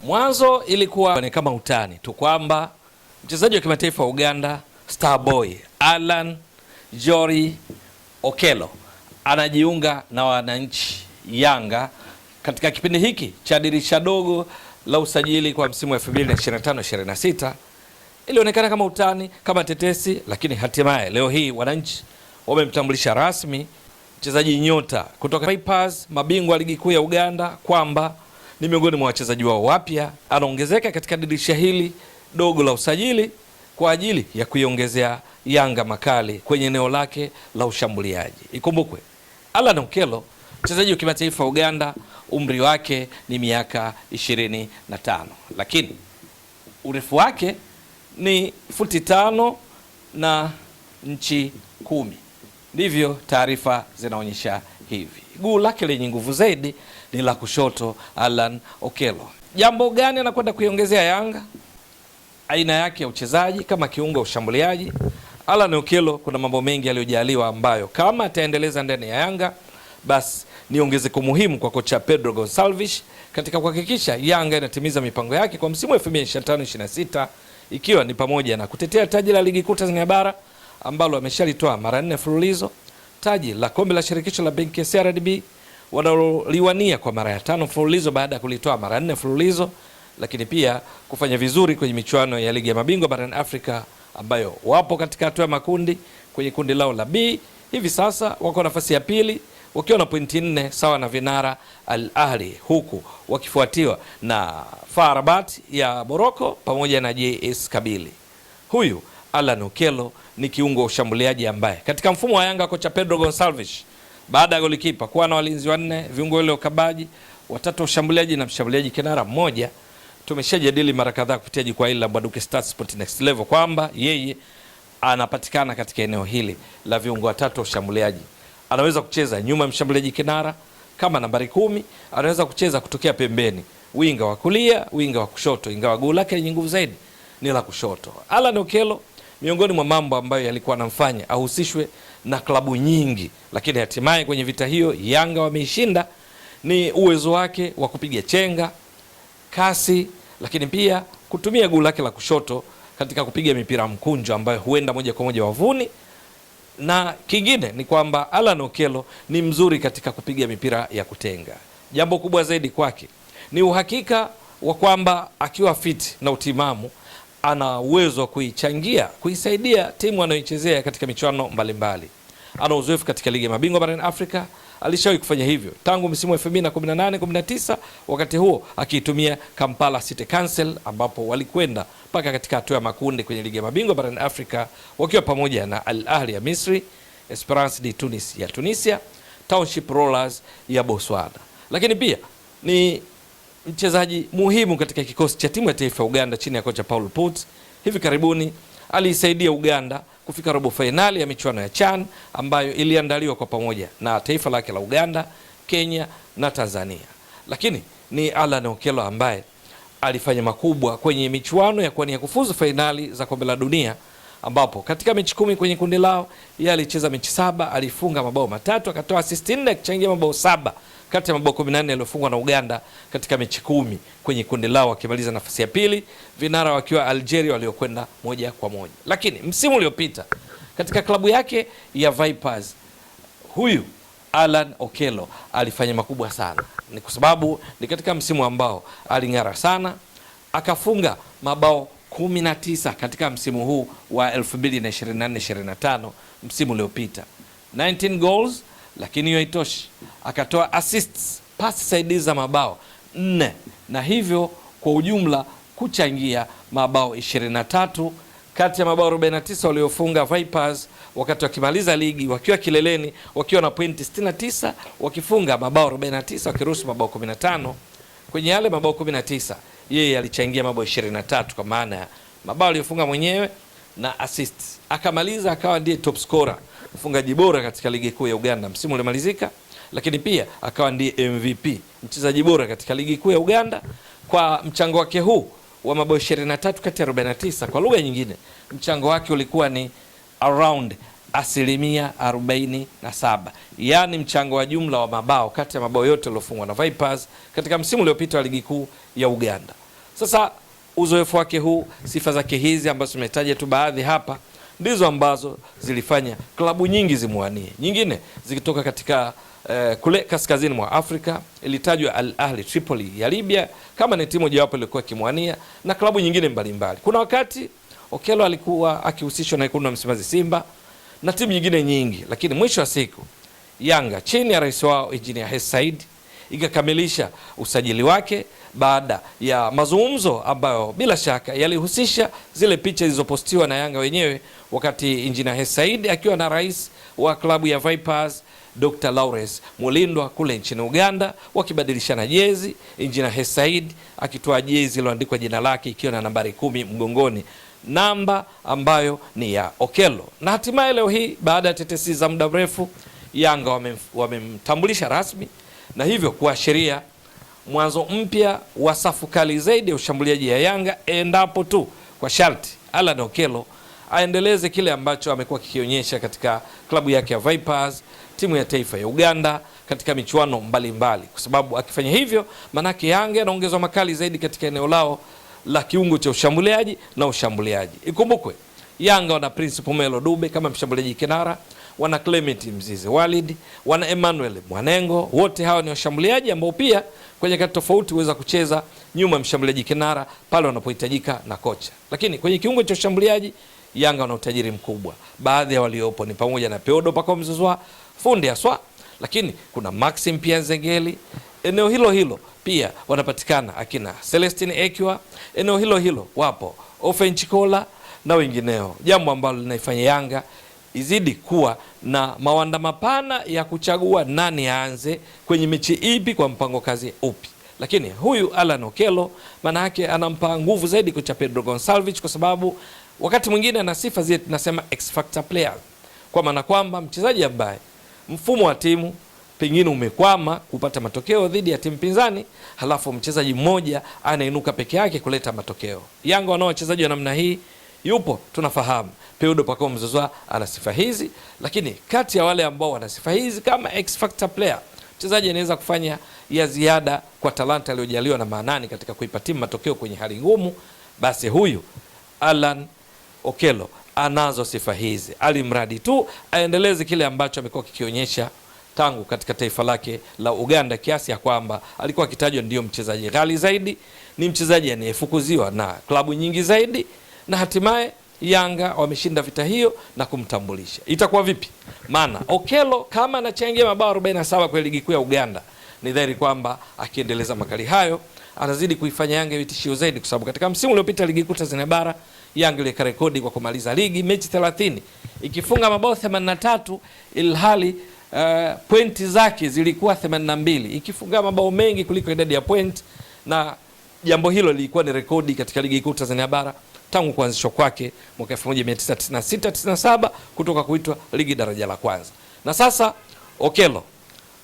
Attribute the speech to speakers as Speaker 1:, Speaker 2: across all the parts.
Speaker 1: Mwanzo ilikuwa ni kama utani tu kwamba mchezaji wa kimataifa wa Uganda Starboy Alan Jory Okello anajiunga na wananchi Yanga katika kipindi hiki cha dirisha dogo la usajili kwa msimu wa 2025-26. Ilionekana kama utani, kama tetesi, lakini hatimaye leo hii wananchi wamemtambulisha rasmi mchezaji nyota kutoka Vipers, mabingwa ligi kuu ya Uganda, kwamba ni miongoni mwa wachezaji wao wapya. Anaongezeka katika dirisha hili dogo la usajili kwa ajili ya kuiongezea Yanga makali kwenye eneo lake la ushambuliaji. Ikumbukwe, Alan Okello, mchezaji wa kimataifa wa Uganda, umri wake ni miaka 25, lakini urefu wake ni futi 5 na inchi 10. Ndivyo taarifa zinaonyesha hivi. Guu lake lenye nguvu zaidi ni la kushoto Alan Okello. Jambo gani anakwenda kuiongezea Yanga? Aina yake ya uchezaji kama kiungo ushambuliaji. Alan Okello kuna mambo mengi aliyojaliwa ambayo kama ataendeleza ndani ya Yanga basi ni ongezeko muhimu kwa kocha Pedro Gonçalves katika kuhakikisha Yanga inatimiza mipango yake kwa msimu wa 2025-26, ikiwa ni pamoja na kutetea taji la ligi kuu Tanzania bara ambalo ameshalitoa mara 4 mfululizo, taji la kombe la shirikisho la benki ya CRDB wanaliwania kwa mara ya 5 mfululizo baada ya kulitoa mara 4 mfululizo, lakini pia kufanya vizuri kwenye michuano ya ligi ya mabingwa barani Afrika ambayo wapo katika hatua ya makundi kwenye kundi lao la B. Hivi sasa wako nafasi ya pili wakiwa na pointi 4 sawa na vinara Al Ahly, huku wakifuatiwa na FAR Rabat ya Morocco pamoja na JS Kabylie. Huyu Alan Okello ni kiungo wa ushambuliaji ambaye katika mfumo wa Yanga kocha Pedro Gonçalves, baada ya golikipa kuwa na walinzi 4, viungo wale ukabaji 3 ushambuliaji na mshambuliaji kinara mmoja, tumeshajadili mara kadhaa kupitia jukwaa hili la Mbwaduke Stats Sport Next Level kwamba yeye anapatikana katika eneo hili la viungo 3 ushambuliaji. Anaweza kucheza nyuma mshambuliaji kinara kama nambari 10, anaweza kucheza kutokea pembeni, winga wa kulia, winga wa kushoto, ingawa guu lake lenye nguvu zaidi ni la kushoto. Alan Okello, miongoni mwa mambo ambayo yalikuwa anamfanya ahusishwe na klabu nyingi, lakini hatimaye kwenye vita hiyo Yanga wameishinda, ni uwezo wake wa kupiga chenga, kasi, lakini pia kutumia guu lake la kushoto katika kupiga mipira mkunjo ambayo huenda moja kwa moja wavuni. Na kingine ni kwamba Alan Okello ni mzuri katika kupiga mipira ya kutenga. Jambo kubwa zaidi kwake ni uhakika wa kwamba akiwa fit na utimamu ana uwezo wa kuisaidia timu anayoichezea katika michuano mbalimbali. Ana uzoefu katika ligi ya mabingwa barani Afrika, alishawahi kufanya hivyo tangu msimu wa 2018-19, wakati huo akiitumia Kampala City Council ambapo walikwenda mpaka katika hatua ya makundi kwenye ligi ya mabingwa barani Afrika wakiwa pamoja na Al Ahly ya Misri, Esperance de Tunis ya Tunisia, Township Rollers ya Botswana. Lakini pia ni mchezaji muhimu katika kikosi cha timu ya taifa ya Uganda chini ya kocha Paul Put. Hivi karibuni aliisaidia Uganda kufika robo fainali ya michuano ya CHAN ambayo iliandaliwa kwa pamoja na taifa lake la Uganda, Kenya na Tanzania. Lakini ni Alan Okello ambaye alifanya makubwa kwenye michuano ya kuwania kufuzu fainali za kombe la dunia, ambapo katika mechi 10 kwenye kundi lao yeye alicheza mechi 7, alifunga mabao 3, akatoa assist 4, akichangia mabao 7 kati ya mabao 14 yaliyofungwa na Uganda katika mechi 10 kwenye kundi lao, wakimaliza nafasi ya pili, vinara wakiwa Algeria waliokwenda moja kwa moja. Lakini msimu uliopita katika klabu yake ya Vipers, huyu Alan Okello alifanya makubwa sana. Ni kwa sababu ni katika msimu ambao aling'ara sana, akafunga mabao 19 katika msimu huu wa 2024-25, msimu uliopita 19 goals. Lakini hiyo haitoshi, akatoa assists, pasi saidizi za mabao 4, na hivyo kwa ujumla kuchangia mabao 23 kati ya mabao 49 waliofunga Vipers wakati wakimaliza ligi wakiwa kileleni, wakiwa na pointi 69, wakifunga mabao 49, wakiruhusu mabao 15. Kwenye yale mabao 19 yeye alichangia mabao 23 kwa maana ya mabao aliyofunga mwenyewe na assists. Akamaliza akawa ndiye top scorer, mfungaji bora katika ligi kuu ya Uganda msimu uliomalizika, lakini pia akawa ndiye MVP, mchezaji bora katika ligi kuu ya Uganda kwa mchango wake huu wa mabao 23 kati ya 49. Kwa lugha nyingine, mchango wake ulikuwa ni around 47%, yaani mchango wa jumla wa mabao kati ya mabao yote yaliyofungwa na Vipers katika msimu uliopita wa ligi kuu ya Uganda. Sasa uzoefu wake huu, sifa zake hizi ambazo tumetaja tu baadhi hapa, ndizo ambazo zilifanya klabu nyingi zimwanie, nyingine zikitoka katika kule kaskazini mwa Afrika. Ilitajwa Al Ahli Tripoli ya Libya kama ni timu mojawapo ilikuwa kimwania, na klabu nyingine mbalimbali. Kuna wakati Okello alikuwa akihusishwa na Wekundu wa Msimbazi Simba na timu nyingine nyingi, lakini mwisho wa siku Yanga chini ya rais wao Engineer Hersi Said ikakamilisha usajili wake baada ya mazungumzo ambayo bila shaka yalihusisha zile picha zilizopostiwa na Yanga wenyewe wakati Engineer Hersi Said akiwa na rais wa klabu ya Vipers Dr. Lawrence Mulindwa kule nchini Uganda, wakibadilishana jezi, Engineer Hersi Said akitoa jezi iliyoandikwa jina lake ikiwa na nambari 10 mgongoni, namba ambayo ni ya Okello. Na hatimaye leo hii baada ya tetesi za muda mrefu, Yanga wamemtambulisha rasmi na hivyo kuashiria mwanzo mpya wa safu kali zaidi ya ushambuliaji ya Yanga, endapo tu kwa sharti Alan Okello aendeleze kile ambacho amekuwa kikionyesha katika klabu yake ya Vipers, timu ya taifa ya Uganda, katika michuano mbalimbali, kwa sababu akifanya hivyo manake Yanga anaongezwa makali zaidi katika eneo lao la kiungo cha ushambuliaji na ushambuliaji. Ikumbukwe Yanga wana Prince Pomelo Dube kama mshambuliaji kinara, wana Clement Mzize Walid, wana Emmanuel Mwanengo. Wote hawa ni washambuliaji ambao pia kwenye kati tofauti huweza kucheza nyuma mshambuliaji kinara pale wanapohitajika na kocha. Lakini kwenye kiungo cha ushambuliaji Yanga wana utajiri mkubwa. Baadhi ya waliopo ni pamoja na Peodo Pacome Zouzoua, fundi aswa, lakini kuna Maxim pia Nzengeli. Eneo hilo hilo pia wanapatikana akina Celestine Ekwa. Eneo hilo hilo wapo Ofen Chikola na wengineo, jambo ambalo linaifanya Yanga izidi kuwa na mawanda mapana ya kuchagua nani aanze kwenye mechi ipi kwa mpango kazi upi. Lakini huyu Alan Okello maana yake anampa nguvu zaidi kocha Pedro Gonçalves, kwa sababu wakati mwingine ana sifa zile tunasema X factor player, kwa maana kwamba mchezaji ambaye mfumo wa timu pengine umekwama kupata matokeo dhidi ya timu pinzani, halafu mchezaji mmoja anainuka peke yake kuleta matokeo. Yanga wanao wachezaji wa namna hii, yupo tunafahamu Peodo Pacome Zouzoua ana sifa hizi, lakini kati ya wale ambao wana sifa hizi kama X factor player, mchezaji anaweza kufanya ya ziada kwa talanta aliyojaliwa na maanani katika kuipa timu matokeo kwenye hali ngumu, basi huyu Alan Okello anazo sifa hizi, alimradi tu aendeleze kile ambacho amekuwa kikionyesha tangu katika taifa lake la Uganda, kiasi ya kwamba alikuwa akitajwa ndio mchezaji ghali zaidi, ni mchezaji anayefukuziwa na klabu nyingi zaidi, na hatimaye Yanga wameshinda vita hiyo na kumtambulisha. Itakuwa vipi? Maana Okello kama anachangia mabao 47 kwa ligi kuu ya Uganda, ni dhahiri kwamba akiendeleza makali hayo anazidi kuifanya Yanga vitishio zaidi, kwa sababu katika msimu uliopita ligi kuu Tanzania bara Yanga iliweka rekodi kwa kumaliza ligi mechi 30 ikifunga mabao 83, ilhali pointi zake zilikuwa 82, ikifunga mabao mengi kuliko idadi ya point, na jambo hilo lilikuwa ni rekodi katika ligi kuu Tanzania bara tangu kuanzishwa kwake mwaka 1996-97 kutoka kuitwa ligi daraja la kwanza. Na sasa Okello,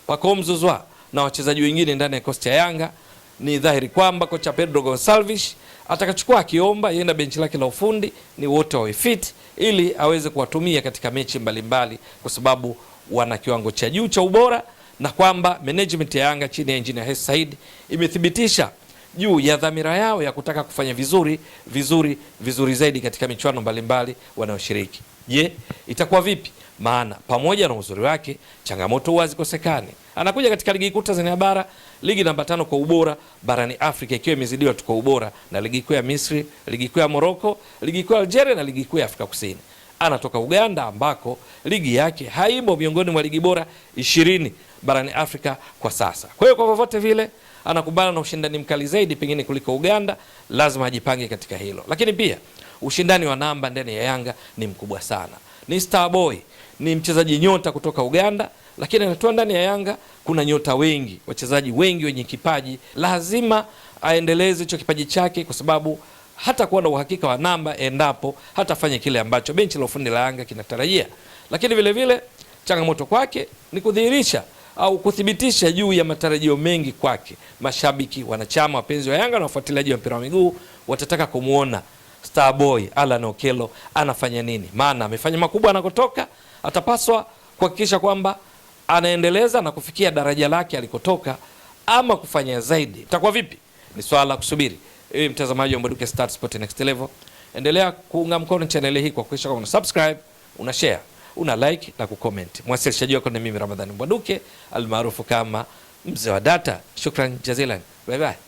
Speaker 1: Pacome Zouzoua na wachezaji wengine ndani ya kosti ya Yanga, ni dhahiri kwamba kocha Pedro Gonçalves atakachukua akiomba yeye na benchi lake la ufundi ni wote wawe fit ili aweze kuwatumia katika mechi mbalimbali, kwa sababu wana kiwango cha juu cha ubora, na kwamba management ya Yanga chini ya Engineer Hersi Said imethibitisha juu ya dhamira yao ya kutaka kufanya vizuri zaidi katika michuano mbalimbali wanayoshiriki. Je, itakuwa vipi? Maana pamoja na uzuri wake changamoto huwa hazikosekani. Anakuja katika ligi kuu Tanzania bara, ligi namba 5 kwa ubora barani Afrika, ikiwa imezidiwa tu kwa ubora na ligi kuu ya Misri, ligi kuu ya Morocco, ligi kuu ya Algeria na ligi kuu ya Afrika Kusini. Anatoka Uganda ambako ligi yake haimo miongoni mwa ligi bora 20 barani Afrika kwa sasa. Kwa hiyo kwa vyovyote vile anakumbana na ushindani mkali zaidi pengine kuliko Uganda, lazima ajipange katika hilo. Lakini pia ushindani wa namba ndani ya Yanga ni mkubwa sana. Ni star boy, ni mchezaji nyota kutoka Uganda, lakini anatoa ndani ya Yanga kuna nyota wengi, wachezaji wengi wenye kipaji. Lazima aendeleze hicho kipaji chake, kwa sababu hata kuwa na uhakika wa namba endapo hatafanya kile ambacho benchi la ufundi la Yanga kinatarajia. Lakini vile vile changamoto kwake ni kudhihirisha au kuthibitisha juu ya matarajio mengi kwake. Mashabiki, wanachama, wapenzi wa Yanga na wafuatiliaji wa mpira wa miguu watataka kumuona star boy Alan Okello anafanya nini, maana amefanya makubwa anakotoka. Atapaswa kuhakikisha kwamba anaendeleza na kufikia daraja lake alikotoka, ama kufanya zaidi. Itakuwa vipi? Ni swala la kusubiri. Ewe mtazamaji wa Mbwaduke Stats Sport Next Level, endelea kuunga mkono channel hii kwa kuhakikisha kwamba una subscribe, una share, una like na kucomment. Mwasilishaji wako ni mimi Ramadhani Mbwaduke almaarufu kama Mzee wa Data. Shukran jazilan. Bye bye.